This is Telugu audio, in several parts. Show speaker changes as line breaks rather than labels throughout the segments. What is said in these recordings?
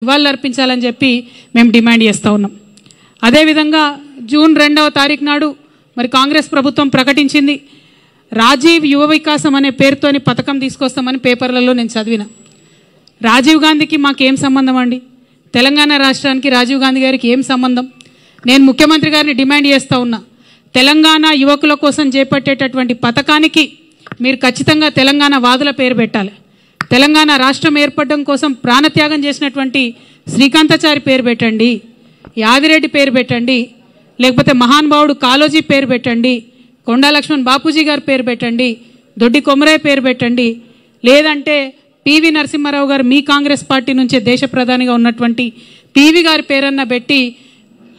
ఇవ్వాలర్పించాలని చెప్పి మేము డిమాండ్ చేస్తూ ఉన్నాం. అదేవిధంగా జూన్ 2వ తారీఖు నాడు మరి కాంగ్రెస్ ప్రభుత్వం ప్రకటించింది రాజీవ్ యువ వికాసం అనే పేరుతోని పథకం తీసుకొస్తామని పేపర్లలో నేను చదివిన. రాజీవ్ గాంధీకి మాకేం సంబంధం అండి? తెలంగాణ రాష్ట్రానికి రాజీవ్ గాంధీ గారికి ఏం సంబంధం? నేను ముఖ్యమంత్రి గారిని డిమాండ్ చేస్తూ ఉన్నా, తెలంగాణ యువకుల కోసం చేపట్టేటటువంటి పథకానికి మీరు ఖచ్చితంగా తెలంగాణ వాదుల పేరు పెట్టాలి. తెలంగాణ రాష్ట్రం ఏర్పడడం కోసం ప్రాణత్యాగం చేసినటువంటి శ్రీకాంతాచారి పేరు పెట్టండి, యాదిరెడ్డి పేరు పెట్టండి, లేకపోతే మహానుభావుడు కాళోజీ పేరు పెట్టండి, కొండా లక్ష్మణ్ బాపూజీ గారి పేరు పెట్టండి, దొడ్డి కొమరయ్య పేరు పెట్టండి, లేదంటే పివి నరసింహారావు గారు మీ కాంగ్రెస్ పార్టీ నుంచే దేశ ప్రధానిగా ఉన్నటువంటి పివి గారి పేరన్న పెట్టి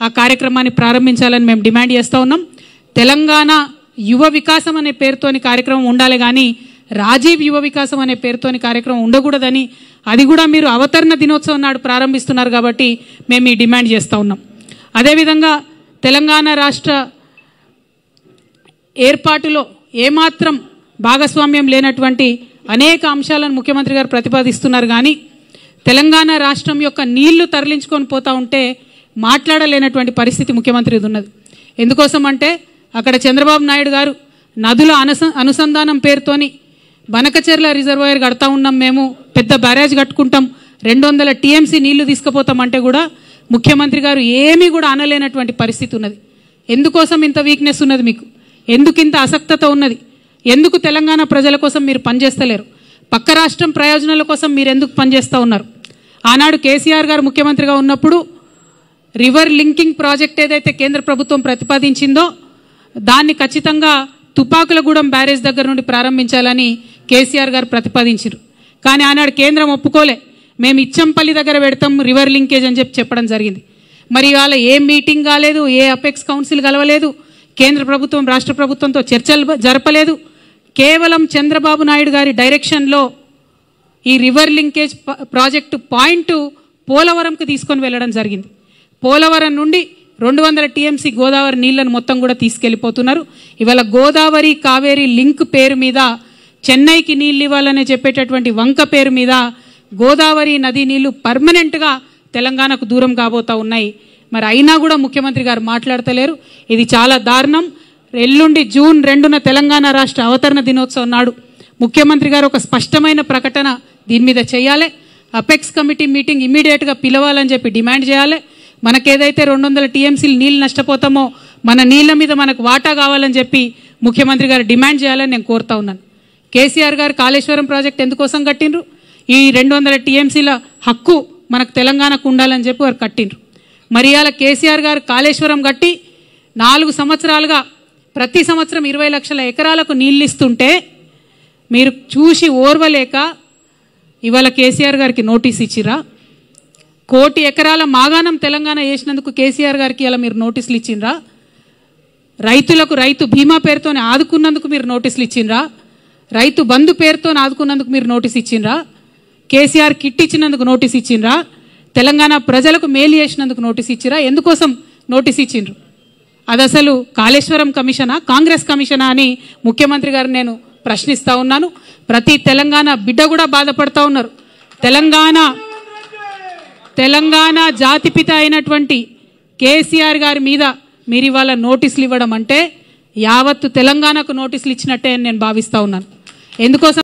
ఆ కార్యక్రమాన్ని ప్రారంభించాలని మేము డిమాండ్ చేస్తూ ఉన్నాం. తెలంగాణ యువ వికాసం అనే పేరుతోని కార్యక్రమం ఉండాలి కానీ రాజీవ్ యువ వికాసం అనే పేరుతోని కార్యక్రమం ఉండకూడదని, అది కూడా మీరు అవతరణ దినోత్సవం నాడు ప్రారంభిస్తున్నారు కాబట్టి మేము ఈ డిమాండ్ చేస్తూ ఉన్నాం. అదేవిధంగా తెలంగాణ రాష్ట్ర ఏర్పాటులో ఏమాత్రం భాగస్వామ్యం లేనటువంటి అనేక అంశాలను ముఖ్యమంత్రి గారు ప్రతిపాదిస్తున్నారు కానీ తెలంగాణ రాష్ట్రం యొక్క నీళ్లు తరలించుకొని పోతూ ఉంటే మాట్లాడలేనటువంటి పరిస్థితి ముఖ్యమంత్రిది ఉన్నది. ఎందుకోసం అంటే అక్కడ చంద్రబాబు నాయుడు గారు నదుల అనుసంధానం పేరుతోని బనకచెర్ల రిజర్వాయర్ కడతా ఉన్నాం, మేము పెద్ద బ్యారేజ్ కట్టుకుంటాం, 200 టీఎంసీ నీళ్లు తీసుకుపోతామంటే కూడా ముఖ్యమంత్రి గారు ఏమీ కూడా అనలేనటువంటి పరిస్థితి ఉన్నది. ఎందుకోసం ఇంత వీక్నెస్ ఉన్నది మీకు? ఎందుకు ఇంత అసక్తత ఉన్నది? ఎందుకు తెలంగాణ ప్రజల కోసం మీరు పనిచేస్తలేరు? పక్క రాష్ట్రం ప్రయోజనాల కోసం మీరు ఎందుకు పనిచేస్తూ ఉన్నారు? ఆనాడు కేసీఆర్ గారు ముఖ్యమంత్రిగా ఉన్నప్పుడు రివర్ లింకింగ్ ప్రాజెక్ట్ ఏదైతే కేంద్ర ప్రభుత్వం ప్రతిపాదించిందో దాన్ని ఖచ్చితంగా తుపాకులగూడెం బ్యారేజ్ దగ్గర నుండి ప్రారంభించాలని కేసీఆర్ గారు ప్రతిపాదించారు. కానీ ఆనాడు కేంద్రం ఒప్పుకోలే, మేము ఇచ్చంపల్లి దగ్గర పెడతాం రివర్ లింకేజ్ అని చెప్పడం జరిగింది. మరి ఇవాళ ఏ మీటింగ్ కాలేదు, ఏ అపెక్స్ కౌన్సిల్ కలవలేదు, కేంద్ర ప్రభుత్వం రాష్ట్ర ప్రభుత్వంతో చర్చలు జరపలేదు. కేవలం చంద్రబాబు నాయుడు గారి డైరెక్షన్లో ఈ రివర్ లింకేజ్ ప్రాజెక్టు పాయింట్ పోలవరంకు తీసుకొని వెళ్ళడం జరిగింది. పోలవరం నుండి 200 టీఎంసీ గోదావరి నీళ్లను మొత్తం కూడా తీసుకెళ్లిపోతున్నారు. ఇవాళ గోదావరి కావేరీ లింక్ పేరు మీద చెన్నైకి నీళ్ళు ఇవ్వాలని చెప్పేటటువంటి వంక పేరు మీద గోదావరి నదీ నీళ్లు పర్మనెంట్గా తెలంగాణకు దూరం కాబోతా ఉన్నాయి. మరి అయినా కూడా ముఖ్యమంత్రి గారు మాట్లాడతలేరు. ఇది చాలా దారుణం. ఎల్లుండి జూన్ 2న తెలంగాణ రాష్ట్ర అవతరణ దినోత్సవం నాడు ముఖ్యమంత్రి గారు ఒక స్పష్టమైన ప్రకటన దీని మీద చేయాలి. అపెక్స్ కమిటీ మీటింగ్ ఇమీడియట్గా పిలవాలని చెప్పి డిమాండ్ చేయాలి. మనకేదైతే 200 టీఎంసీలు నీళ్ళు నష్టపోతామో మన నీళ్ళ మీద మనకు వాటా కావాలని చెప్పి ముఖ్యమంత్రి గారు డిమాండ్ చేయాలని నేను కోరుతా ఉన్నాను. కేసీఆర్ గారు కాళేశ్వరం ప్రాజెక్ట్ ఎందుకోసం కట్టిండ్రు? ఈ 200 టీఎంసీల హక్కు మనకు తెలంగాణకు ఉండాలని చెప్పి వారు కట్టిండ్రు. మరి అలా కేసీఆర్ గారు కాళేశ్వరం కట్టి 4 సంవత్సరాలుగా ప్రతి సంవత్సరం 20 లక్షల ఎకరాలకు నీళ్ళు ఇస్తుంటే మీరు చూసి ఓర్వలేక ఇవాళ కేసీఆర్ గారికి నోటీస్ ఇచ్చిరా? 1 కోటి ఎకరాల మాగాణం తెలంగాణ చేసినందుకు కేసీఆర్ గారికి ఇలా మీరు నోటీసులు ఇచ్చిండ్రా? రైతులకు రైతు బీమా పేరుతోనే ఆదుకున్నందుకు మీరు నోటీసులు ఇచ్చిండ్రా? రైతు బంధు పేరుతో ఆదుకున్నందుకు మీరు నోటీస్ ఇచ్చిండ్రా? కేసీఆర్ కిట్ ఇచ్చినందుకు నోటీస్ ఇచ్చిండ్రా? తెలంగాణ ప్రజలకు మేలు చేసినందుకు నోటీస్ ఇచ్చిరా? ఎందుకోసం నోటీస్ ఇచ్చిండ్రు? అది అసలు కాళేశ్వరం కమిషనా, కాంగ్రెస్ కమిషనా అని ముఖ్యమంత్రి గారు నేను ప్రశ్నిస్తూ ఉన్నాను. ప్రతి తెలంగాణ బిడ్డ కూడా బాధపడతా ఉన్నారు. తెలంగాణ జాతిపిత అయినటువంటి కేసీఆర్ గారి మీద మీరు ఇవాళ నోటీసులు ఇవ్వడం అంటే యావత్తు తెలంగాణకు నోటీసులు ఇచ్చినట్టే అని నేను భావిస్తూ ఉన్నాను. ఎందుకోసం